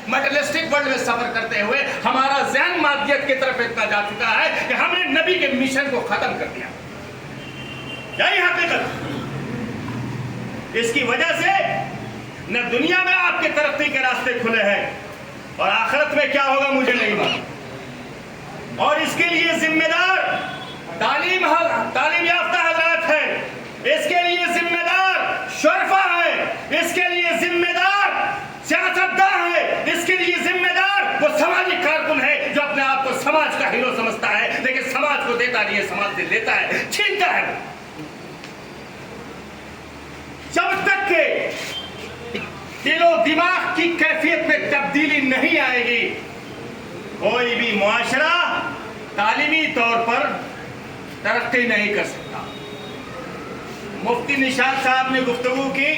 مٹریلسٹک world میں سفر کرتے ہوئے ہمارا ذہن مادیت کی طرف اتنا جا چکا ہے کہ ہم نے نبی کے مشن کو ختم کر دیا. یہی حقیقت. اس کی وجہ سے نہ دنیا میں آپ کے ترقی کے راستے کھلے ہیں اور آخرت میں کیا ہوگا مجھے نہیں معلوم. اور اس کے لیے ذمہ دار تعلیم یافتہ حضرات ہیں, اس کے لیے ذمہ دار شرفا ہے, اس کے لیے ذمہ دار سیاستدان ہے, اس کے لیے ذمہ دار وہ سماجی کارکن ہے جو اپنے آپ کو سماج کا ہیرو سمجھتا ہے لیکن سماج کو دیتا نہیں ہے, سماج سے لیتا ہے, چھینتا ہے. جب تک کہ دل و دماغ کی کیفیت میں تبدیلی نہیں آئے گی کوئی بھی معاشرہ تعلیمی طور پر ترقی نہیں کر سکتا. مفتی نشاط صاحب نے گفتگو کی,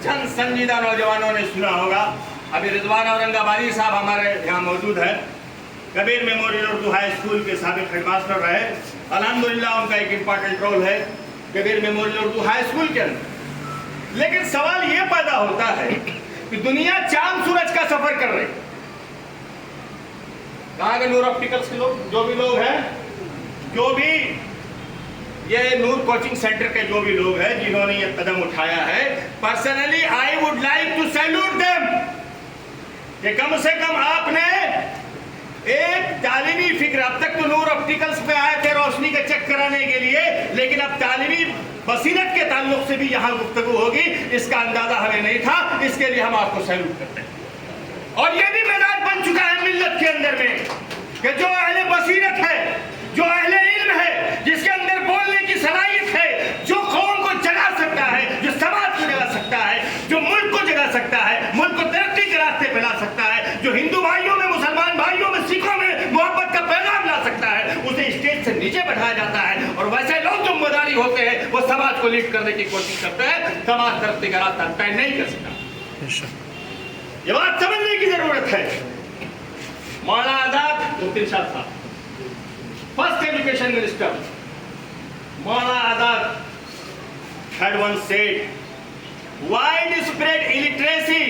چند سنجیدہ نوجوانوں نے سنا ہوگا. ابھی رضوان اورنگ آبادی صاحب ہمارے یہاں موجود ہیں, کبیر میموریل اردو ہائی اسکول کے سابق ہیڈ ماسٹر رہے. الحمدللہ ان کا ایک امپورٹنٹ رول ہے کبیر میموریل اردو ہائی اسکول کے اندر. لیکن سوال یہ پیدا ہوتا ہے کہ دنیا چاند سورج کا سفر کر رہی, کہاں کے نور آپٹیکلز کے لوگ, جو بھی لوگ ہیں, جو بھی یہ نور کوچنگ سینٹر کے جو بھی لوگ ہیں جنہوں نے یہ قدم اٹھایا ہے, personally I would like to salute them کہ کم سے کم آپ نے ایک تعلیمی فکر, اب تک تو نور آپٹیکلز پہ آئے تھے روشنی کا چیک کرانے کے لیے, لیکن اب تعلیمی بصیرت کے تعلق سے بھی یہاں گفتگو ہوگی, اس کا اندازہ ہمیں نہیں تھا, اس کے لیے ہم آپ کو سیلوٹ کرتے ہیں. اور یہ بھی مزاج بن چکا ہے ملت کے اندر میں کہ جو اہل بصیرت ہے, جو اہل علم ہے, جس کے اندر بولنے کی صلاحیت ہے, جو قوم کو جگا سکتا ہے, جو سماج کو جگا سکتا ہے, جو ملک کو جگا سکتا ہے, ملک کو ترقی کے راستے پہ لا سکتا ہے, جو ہندو بھائیوں میں, مسلمان بھائیوں میں, سکھوں میں محبت کا پیغام لا سکتا ہے, اسے اسٹیج سے نیچے بٹھایا جاتا ہے. اور ویسے لوگ جو مداری ہوتے ہیں وہ سماج کو لیڈ کرنے کی کوشش کرتے ہیں, سماج ترقی کا راستہ طے نہیں کر سکتا. یہ بات سمجھنے کی ضرورت ہے. مولانا آزاد مفتی نشاط صاحب, first education minister, Maulana Azad had once said widespread illiteracy.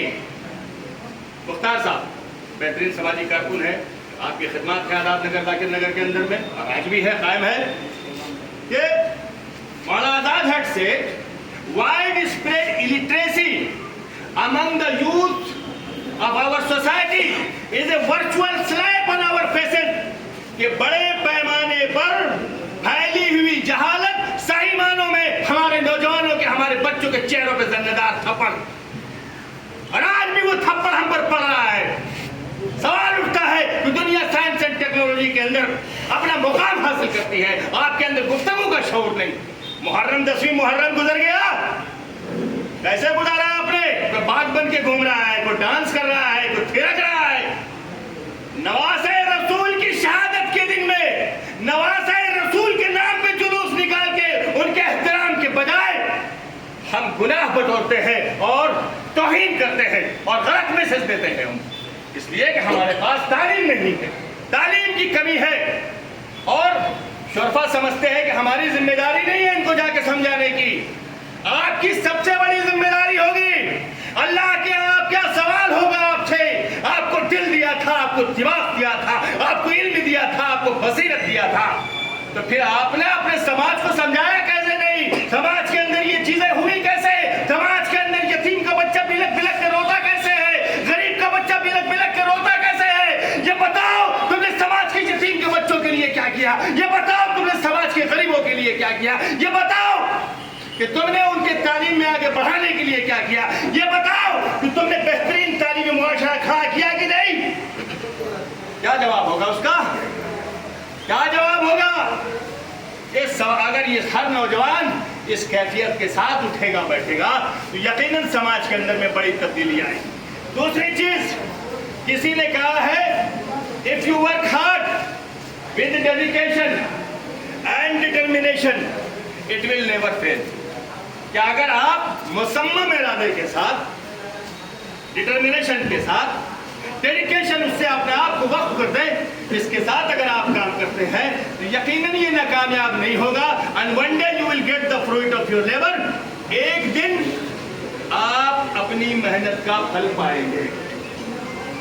مختار صاحب بہترین سماجی کارکن ہے, آپ کی خدمات ہے آزاد نگر ذاکر نگر کے اندر میں, اور آج بھی ہے, قائم ہے, کہ Maulana Azad had said widespread illiteracy among the youth of our society is a virtual slap on our faces. کہ بڑے پیمانے پر پھیلی ہوئی جہالت صحیح معنوں میں ہمارے نوجوانوں کے, ہمارے بچوں کے چہروں پہ زندہدار تھپڑ, اور آج بھی وہ تھپڑ ہم پر پڑ رہا ہے. سوال اٹھتا ہے کہ دنیا سائنس اینڈ ٹیکنالوجی کے اندر اپنا مقام حاصل کرتی ہے, آپ کے اندر گفتگو کا شعور نہیں. محرم 10ویں محرم گزر گیا, کیسے گزارا آپ نے؟ کوئی باغ بن کے گھوم رہا ہے, کوئی ڈانس کر رہا ہے, کوئی تھرک رہا ہے. نواسہ رسول کی شہادت کے دن میں نواسہ رسول کے نام پہ جلوس نکال کے ان کے احترام کے بجائے ہم گناہ بٹورتے ہیں اور توہین کرتے ہیں اور غلط میسج دیتے ہیں. اس لیے کہ ہمارے پاس تعلیم نہیں ہے, تعلیم کی کمی ہے, اور شرفا سمجھتے ہیں کہ ہماری ذمہ داری نہیں ہے ان کو جا کے سمجھانے کی. آپ کی سب سے بڑی ذمہ داری ہوگی, اللہ کے آپ کیا سوال ہوگا آپ سے. آپ کو دل دیا تھا, آپ کو دماغ دیا تھا, آپ کو علم دیا تھا, آپ کو بصیرت دیا تھا, تو پھر آپ نے اپنے سماج کو سمجھایا کیسے نہیں؟ سماج کے اندر یہ چیزیں ہوئی کیسے؟ سماج کے اندر یتیم کا بچہ بلک بلک کے روتا کیسے ہے؟ غریب کا بچہ بلک بلک کے روتا کیسے ہے؟ یہ بتاؤ تم نے سماج کے یتیم کے بچوں کے لیے کیا کیا؟ یہ بتاؤ تم نے سماج کے غریبوں کے لیے کیا کیا؟ یہ بتاؤ کہ تم نے ان کے تعلیم میں آگے بڑھانے کے لیے کیا کیا؟ یہ بتاؤ کہ تم نے بہترین تعلیمی معاشرہ کھڑا کیا کہ نہیں؟ کیا جواب ہوگا اس کا؟ کیا جواب ہوگا؟ اگر یہ ہر نوجوان اس کیفیت کے ساتھ اٹھے گا بیٹھے گا تو یقیناً سماج کے اندر میں بڑی تبدیلی آئے. دوسری چیز, کسی نے کہا ہے if you work hard with dedication and determination it will never fail. کہ اگر آپ مصمم ارادے کے ساتھ, ڈٹرمنیشن کے ساتھ, ڈیڈیکیشن اس سے اپنے آپ کو وقف کر دیں, اس کے ساتھ اگر آپ کام کرتے ہیں تو یقیناً یہ ناکامیاب نہیں ہوگا. and one day you will get the fruit of your labor. ایک دن آپ اپنی محنت کا پھل پائیں گے.